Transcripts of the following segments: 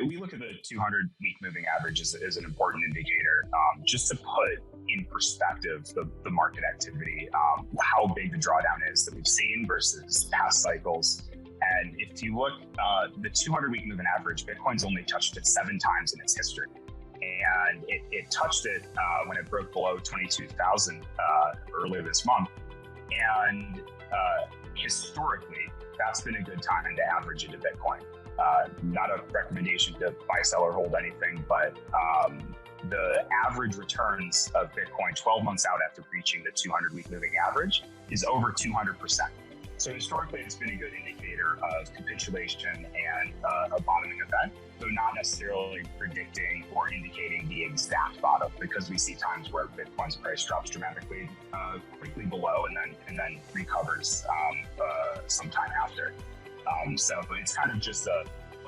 we look at the 200-week moving average as an important indicator, just to put in perspective the market activity, how big the drawdown is that we've seen versus past cycles. And if you look, the 200-week moving average, Bitcoin's only touched it 7 times in its history. And it touched it when it broke below 22,000 earlier this month. And historically, that's been a good time to average into Bitcoin. Not a recommendation to buy, sell, or hold anything, but the average returns of Bitcoin 12 months out after reaching the 200-week moving average is over 200%. So historically, it's been a good indicator of capitulation and a bottoming event, though not necessarily predicting or indicating the exact bottom, because we see times where Bitcoin's price drops dramatically, quickly below, and then recovers sometime after. So it's kind of just a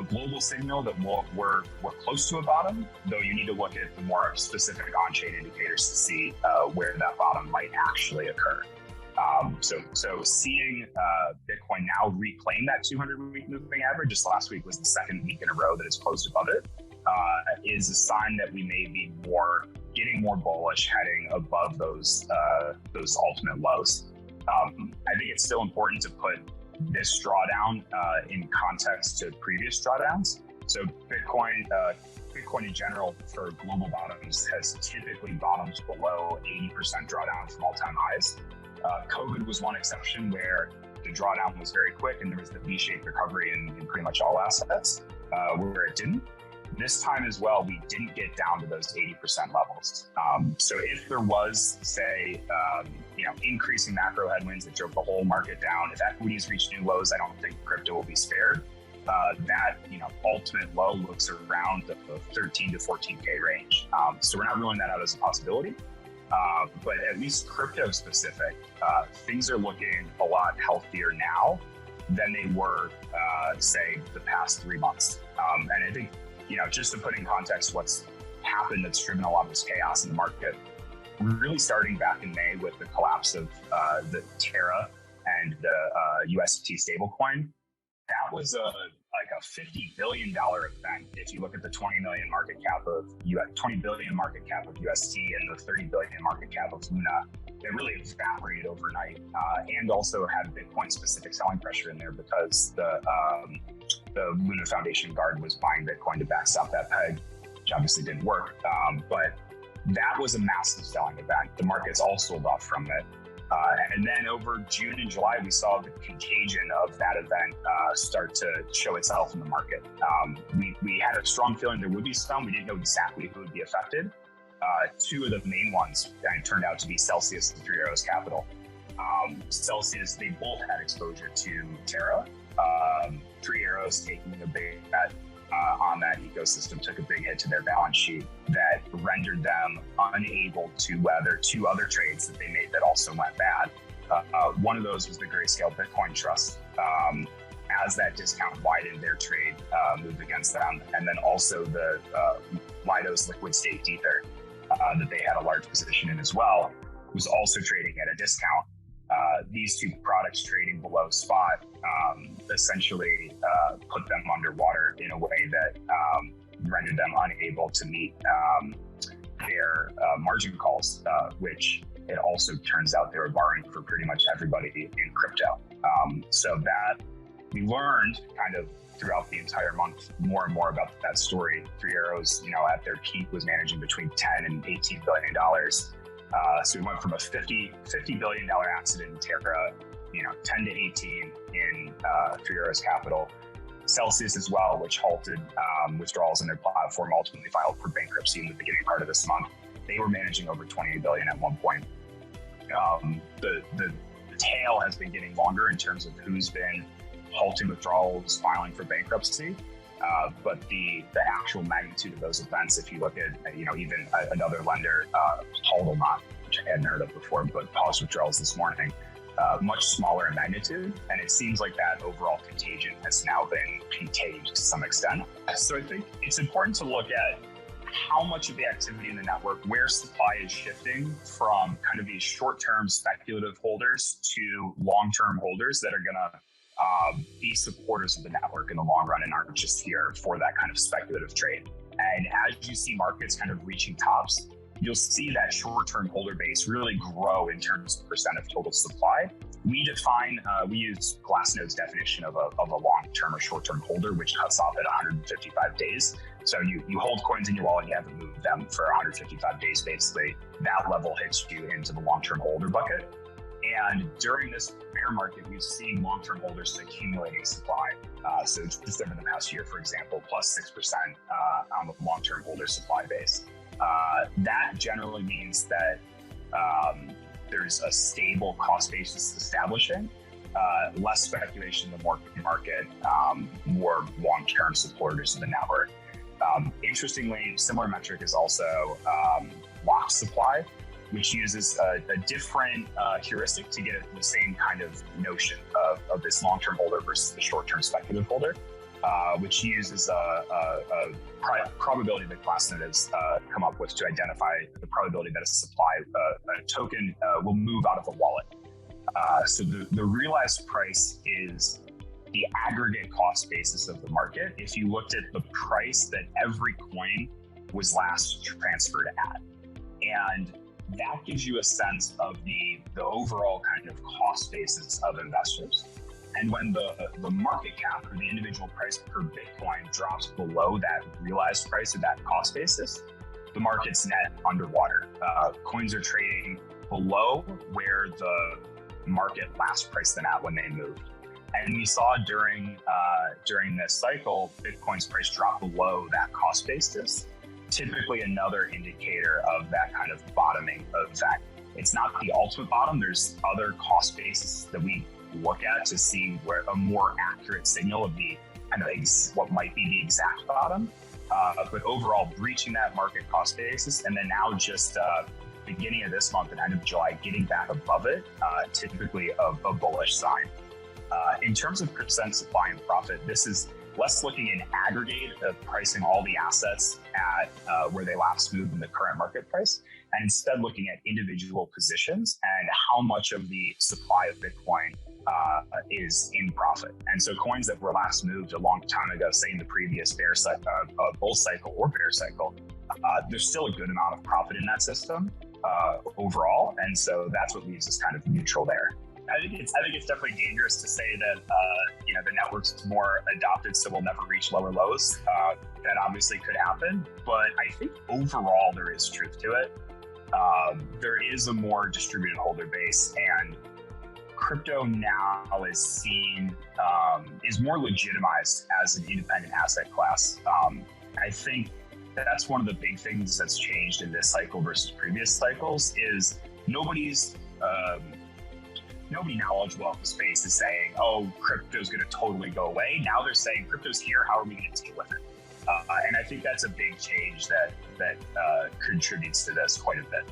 global signal that we're close to a bottom, though you need to look at the more specific on-chain indicators to see where that bottom might actually occur. So seeing Bitcoin now reclaim that 200-week moving average, just last week was the second week in a row that it's closed above it, is a sign that we may be getting more bullish, heading above those ultimate lows. I think it's still important to put this drawdown in context to previous drawdowns. So Bitcoin in general for global bottoms has typically bottomed below 80% drawdown from all-time highs. COVID was one exception where the drawdown was very quick and there was the V-shaped recovery in pretty much all assets, where it didn't. This time as well, we didn't get down to those 80% levels. So if there was, say, increasing macro headwinds that drove the whole market down, if equities reach new lows, I don't think crypto will be spared. That ultimate low looks around the 13 to 14K range. So we're not ruling that out as a possibility. But at least crypto specific, things are looking a lot healthier now than they were, say, the past 3 months. And I think, just to put in context what's happened that's driven a lot of this chaos in the market, really starting back in May with the collapse of the Terra and the UST stablecoin. That was a $50 billion event. If you look at the 20 billion market cap of UST and the 30 billion market cap of Luna, it really evaporated overnight, and also had Bitcoin specific selling pressure in there because the Luna Foundation Guard was buying Bitcoin to backstop that peg, which obviously didn't work. But that was a massive selling event. The markets all sold off from it. And then over June and July, we saw the contagion of that event start to show itself in the market. We had a strong feeling there would be some. We didn't know exactly who would be affected. 2 of the main ones turned out to be Celsius and Three Arrows Capital. Celsius, they both had exposure to Terra. Three Arrows taking a big bet on that ecosystem took a big hit to their balance sheet that rendered them unable to weather 2 other trades that they made that also went bad. One of those was the Grayscale Bitcoin Trust. As that discount widened, their trade moved against them. And then also the Lido's liquid staked Ether that they had a large position in as well, was also trading at a discount. These 2 products trading below spot essentially put them underwater in a way that rendered them unable to meet their margin calls, which it also turns out they were borrowing for pretty much everybody in crypto. So that we learned kind of throughout the entire month more and more about that story. Three Arrows, at their peak was managing between 10 and $18 billion. So we went from a $50 billion asset in Terra, 10 to 18 in Three Arrows Capital. Celsius as well, which halted withdrawals in their platform, ultimately filed for bankruptcy in the beginning part of this month. They were managing over 20 billion at one point. The tail has been getting longer in terms of who's been halting withdrawals, filing for bankruptcy. But the actual magnitude of those events, if you look at, even another lender, Haldeman, which I hadn't heard of before, but paused withdrawals this morning, much smaller in magnitude. And it seems like that overall contagion has now been contained to some extent. So I think it's important to look at how much of the activity in the network, where supply is shifting from kind of these short-term speculative holders to long-term holders that are going to be supporters of the network in the long run and aren't just here for that kind of speculative trade. And as you see markets kind of reaching tops, you'll see that short-term holder base really grow in terms of percent of total supply. We use Glassnode's definition of a long-term or short-term holder, which cuts off at 155 days. So you hold coins in your wallet, you haven't moved them for 155 days, basically. That level hits you into the long-term holder bucket. And during this bear market, we've seen long-term holders accumulating supply. So just over the past year, for example, plus 6% on the long-term holder supply base. That generally means that there's a stable cost basis establishing, less speculation in the market, more long-term supporters of the network. Interestingly, similar metric is also locked supply, which uses a different heuristic to get at the same kind of notion of this long-term holder versus the short-term speculative holder, which uses a probability that Glassnode has come up with to identify the probability that a token will move out of the wallet. So the realized price is the aggregate cost basis of the market if you looked at the price that every coin was last transferred at. And that gives you a sense of the overall kind of cost basis of investors. And when the market cap or the individual price per Bitcoin drops below that realized price or that cost basis, the market's net underwater. Coins are trading below where the market last priced them at when they moved. And we saw during this cycle, Bitcoin's price drop below that cost basis. Typically another indicator of that kind of bottoming effect. It's not the ultimate bottom. There's other cost bases that we look at to see where a more accurate signal of the kind of what might be the exact bottom. But overall, breaching that market cost basis, and then now just beginning of this month and end of July, getting back above it, typically a bullish sign. In terms of percent supply and profit, this is less looking in aggregate of pricing all the assets at where they last moved in the current market price, and instead looking at individual positions and how much of the supply of Bitcoin is in profit. And so coins that were last moved a long time ago, say in the previous bull cycle or bear cycle, there's still a good amount of profit in that system overall. And so that's what leaves us kind of neutral there. I think it's definitely dangerous to say that the network's more adopted, so we'll never reach lower lows. That obviously could happen, but I think overall there is truth to it. There is a more distributed holder base, and crypto now is seen is more legitimized as an independent asset class. I think that's one of the big things that's changed in this cycle versus previous cycles is nobody knowledgeable of the space is saying, oh, crypto's going to totally go away. Now they're saying crypto's here. How are we going to deal with it? And I think that's a big change that contributes to this quite a bit.